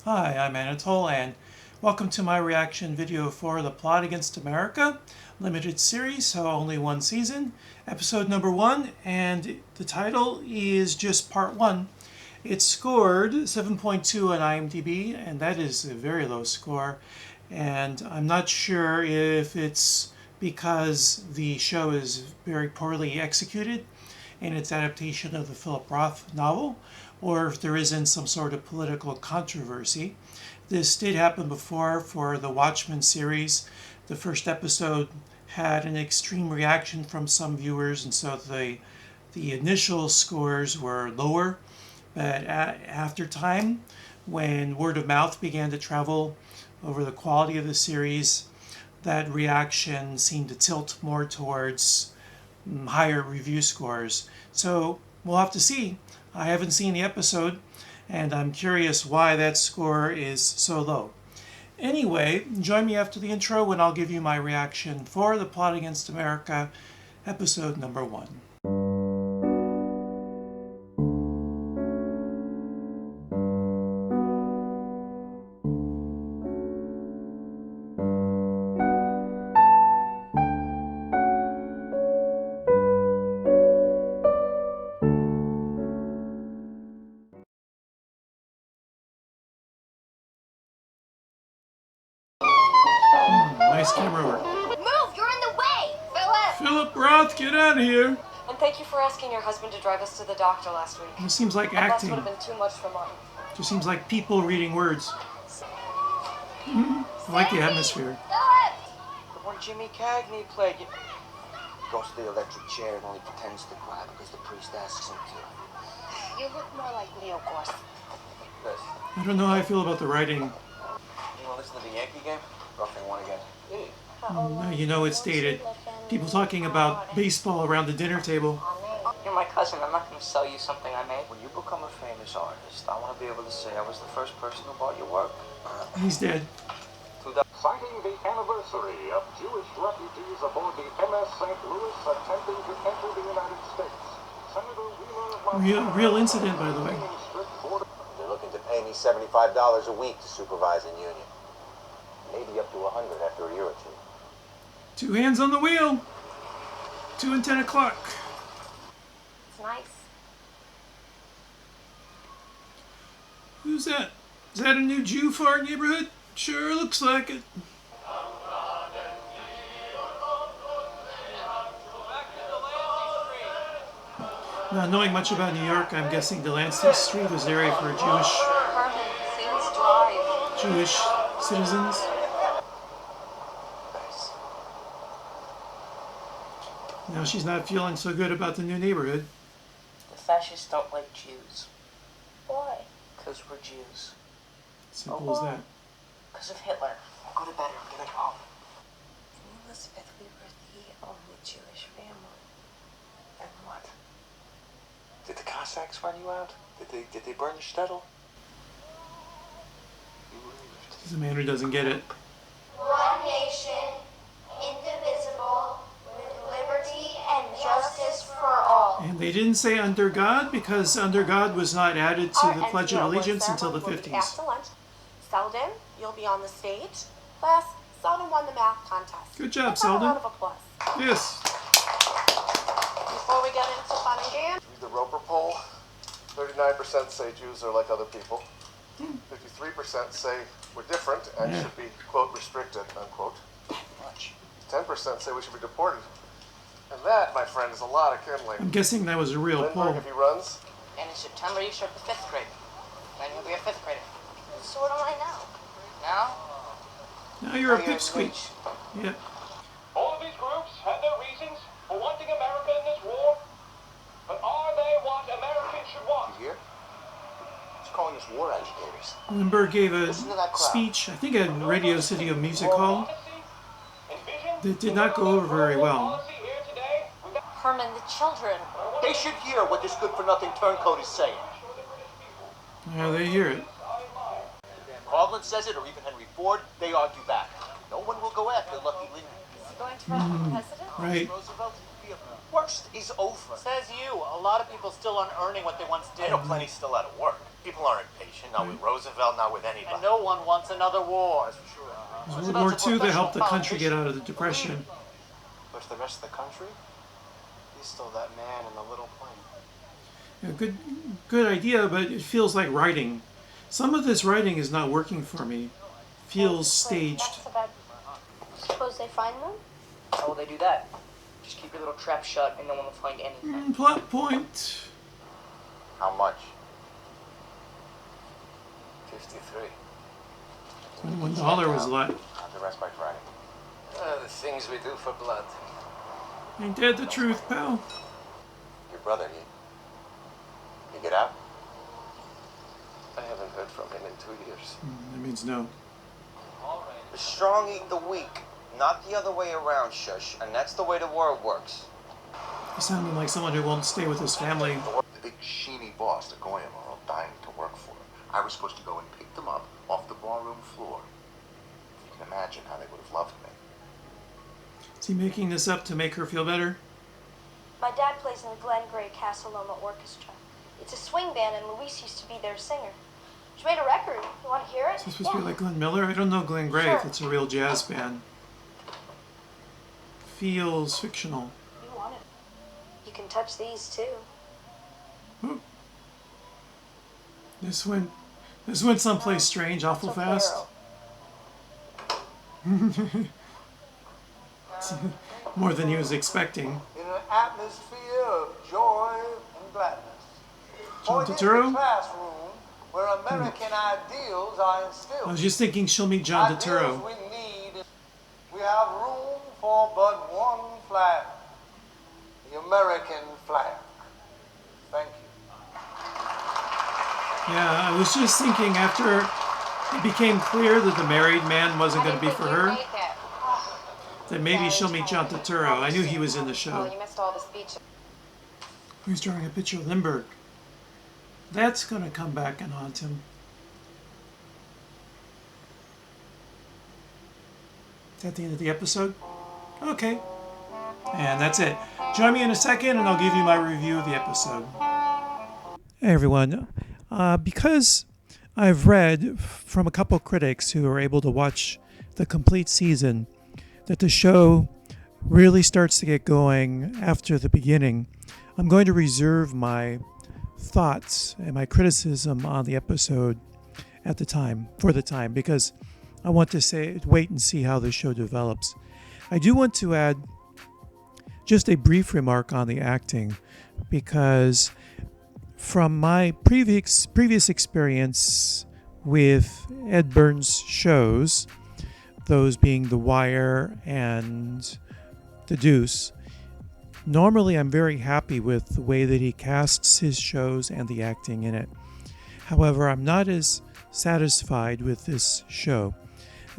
Hi, I'm Anatole, and welcome to my reaction video for The Plot Against America, limited series, so only one season, episode number 1, and the title is just part 1. It scored 7.2 on IMDb, and that is a very low score, and I'm not sure if it's because the show is very poorly executed in its adaptation of the Philip Roth novel, or if there isn't some sort of political controversy. This did happen before for the Watchmen series. The first episode had an extreme reaction from some viewers, and so the initial scores were lower. But after time, when word of mouth began to travel over the quality of the series, that reaction seemed to tilt more towards higher review scores. So we'll have to see. I haven't seen the episode, and I'm curious why that score is so low. Anyway, join me after the intro when I'll give you my reaction for The Plot Against America, episode number 1. Nice camera work. Move! You're in the way! Philip Roth, get out of here! And thank you for asking your husband to drive us to the doctor last week. This seems like That acting. would have been too much for Martin. Just seems like people reading words. I like the atmosphere. The one Jimmy Cagney played. Goes to the electric chair and only pretends to cry because the priest asks him to. You look more like Leo Gorse. This. I don't know how I feel about the writing. You want to listen to the Yankee game? Roughing one again. Now you know it's dated. People talking about baseball around the dinner table. You're my cousin. I'm not going to sell you something I made. When you become a famous artist, I want to be able to say I was the first person who bought your work. He's dead. Citing the anniversary of Jewish refugees aboard the MS St. Louis attempting to enter the United States, Senator Wheeler... Real incident, by the way. They're looking to pay me $75 a week to supervise a union. Maybe up to 100 after a year or two. 2 hands on the wheel. 2 and 10 o'clock. It's nice. Who's that? Is that a new Jew for our neighborhood? Sure looks like it. Not knowing much about New York, I'm guessing Delancey Street was the area for Jewish citizens. Now she's not feeling so good about the new neighborhood. The fascists don't like Jews. Why? Because we're Jews. Simple as that. Because of Hitler. Go to bed or I'm going home. In Elizabeth, we were the only Jewish family. And what? Did the Cossacks run you out? Did they burn the shtetl? You lived. He's a man who doesn't get it. One nation, indivisible, with liberty and justice for all. And they didn't say under God because under God was not added to the Pledge of Allegiance until the 50s. After lunch, Selden, you'll be on the stage. Class, Selden won the math contest. Good job, Let's have a Selden. round of applause. Yes. Before we get into fun and games, Read the Roper poll. 39% say Jews are like other people. 53% say we're different and should be, quote, restricted, unquote. 10% say we should be deported. And that, my friend, is a lot of kindling. I'm guessing that was a real Lindbergh, poll. if he runs, And in September, you start the 5th grade. Then you'll be a 5th grader. So what am I now? Now? Now you're a you're pipsqueak. Jewish. Yeah. all of these groups have their reasons for wanting America in this war. But are they what Americans should want? You hear? He's calling us war agitators. Lindbergh gave a Listen to that crowd. speech, I think at Radio City of Music Hall, that did not go over very well. Herman, the children. They should hear what this good-for-nothing turncoat is saying. Yeah, they hear it. Coughlin says it, or even Henry Ford, they argue back. No one will go after Lucky Lincoln. Is he going to run for president? Right. Roosevelt, the worst is over. Says you. A lot of people still aren't earning what they once I did. know plenty still out of work. People are impatient, not with Roosevelt, not with anybody. And no one wants another war. That's for sure. World War II, they helped the country get out of the Depression. But to the rest of the country, he's still that man in the little plane. Yeah, good idea, but it feels like writing. Some of this writing is not working for me. Feels staged. That's a bad. Suppose they find them? How will they do that? Just keep your little trap shut and no one will find anything. Plot point. How much? 53. $21 was a lot. The rest by Friday. The things we do for blood. Ain't that the truth, pal? Your brother, he get out? I haven't heard from him in 2 years. That means no. The strong eat the weak, not the other way around, shush. And that's the way the world works. He sounded like someone who won't stay with his family. The big sheeny boss, the Goyim, are all dying to work for him. I was supposed to go and pick them up off the barroom floor. You can imagine how they would have loved me. Is he making this up to make her feel better? My dad plays in the Glen Gray Casa Loma Orchestra. It's a swing band, and Luis used to be their singer. She made a record. You want to hear it? Is this supposed to be like Glenn Miller? I don't know Glenn Gray if it's a real jazz band. Feels fictional. You want it? You can touch these too. Oh. This went someplace strange awful It's okay, fast. Earl. More than he was expecting. In an atmosphere of joy and gladness. John For it is Turturro? the classroom where American ideals are instilled. I was just thinking she'll meet John Ideals Turturro. we need. We have room for but one flag. The American flag. Thank you. Yeah, I was just thinking after it became clear that the married man wasn't going to be for her, that maybe she'll meet John Turturro. I knew he was in the show. You missed all the speeches. He's drawing a picture of Lindbergh. That's going to come back and haunt him. Is that the end of the episode? Okay. And that's it. Join me in a second and I'll give you my review of the episode. Hey everyone. Because I've read from a couple critics who are able to watch the complete season that the show really starts to get going after the beginning, I'm going to reserve my thoughts and my criticism on the episode for the time, because I want to wait and see how the show develops. I do want to add just a brief remark on the acting, because from my previous experience with Ed Burns' shows, those being The Wire and The Deuce, normally I'm very happy with the way that he casts his shows and the acting in it. However, I'm not as satisfied with this show.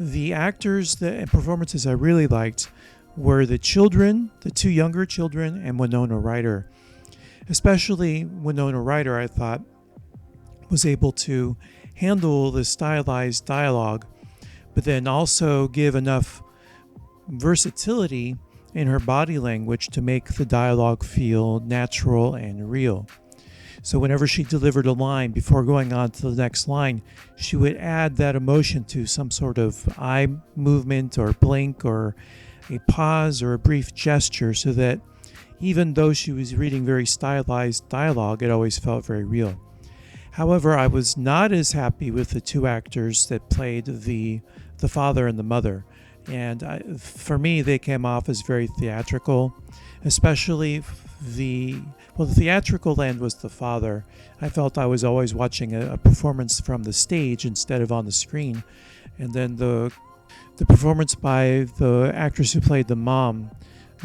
The actors and performances I really liked were the children, the two younger children, and Winona Ryder. Especially Winona Ryder, I thought, was able to handle the stylized dialogue, but then also give enough versatility in her body language to make the dialogue feel natural and real. So whenever she delivered a line, before going on to the next line, she would add that emotion to some sort of eye movement or blink or a pause or a brief gesture, so that even though she was reading very stylized dialogue, it always felt very real. However, I was not as happy with the two actors that played the father and the mother. And for me, they came off as very theatrical, especially the theatrical end was the father. I felt I was always watching a performance from the stage instead of on the screen. And then the performance by the actress who played the mom,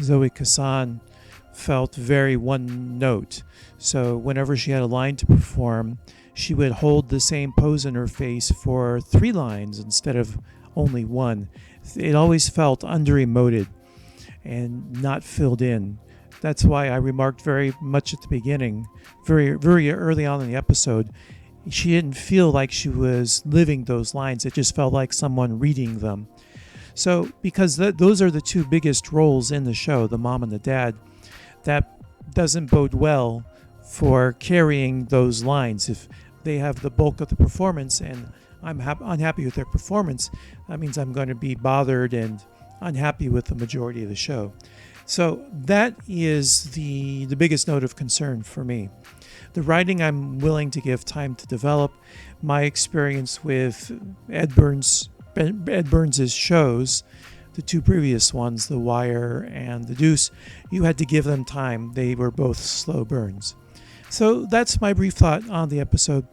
Zoe Kazan, felt very one note. So whenever she had a line to perform, she would hold the same pose in her face for 3 lines instead of only 1. It always felt under-emoted and not filled in. That's why I remarked very much at the beginning, very, very early on in the episode, she didn't feel like she was living those lines. It just felt like someone reading them. So because those are the two biggest roles in the show, the mom and the dad, that doesn't bode well for carrying those lines. If they have the bulk of the performance, and I'm unhappy with their performance, that means I'm going to be bothered and unhappy with the majority of the show. So that is the biggest note of concern for me. The writing I'm willing to give time to develop. My experience with Ed Burns' shows, the two previous ones, The Wire and The Deuce, you had to give them time. They were both slow burns. So that's my brief thought on the episode.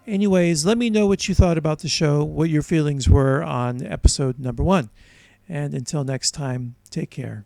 Anyways, let me know what you thought about the show, what your feelings were on episode number 1. And until next time, take care.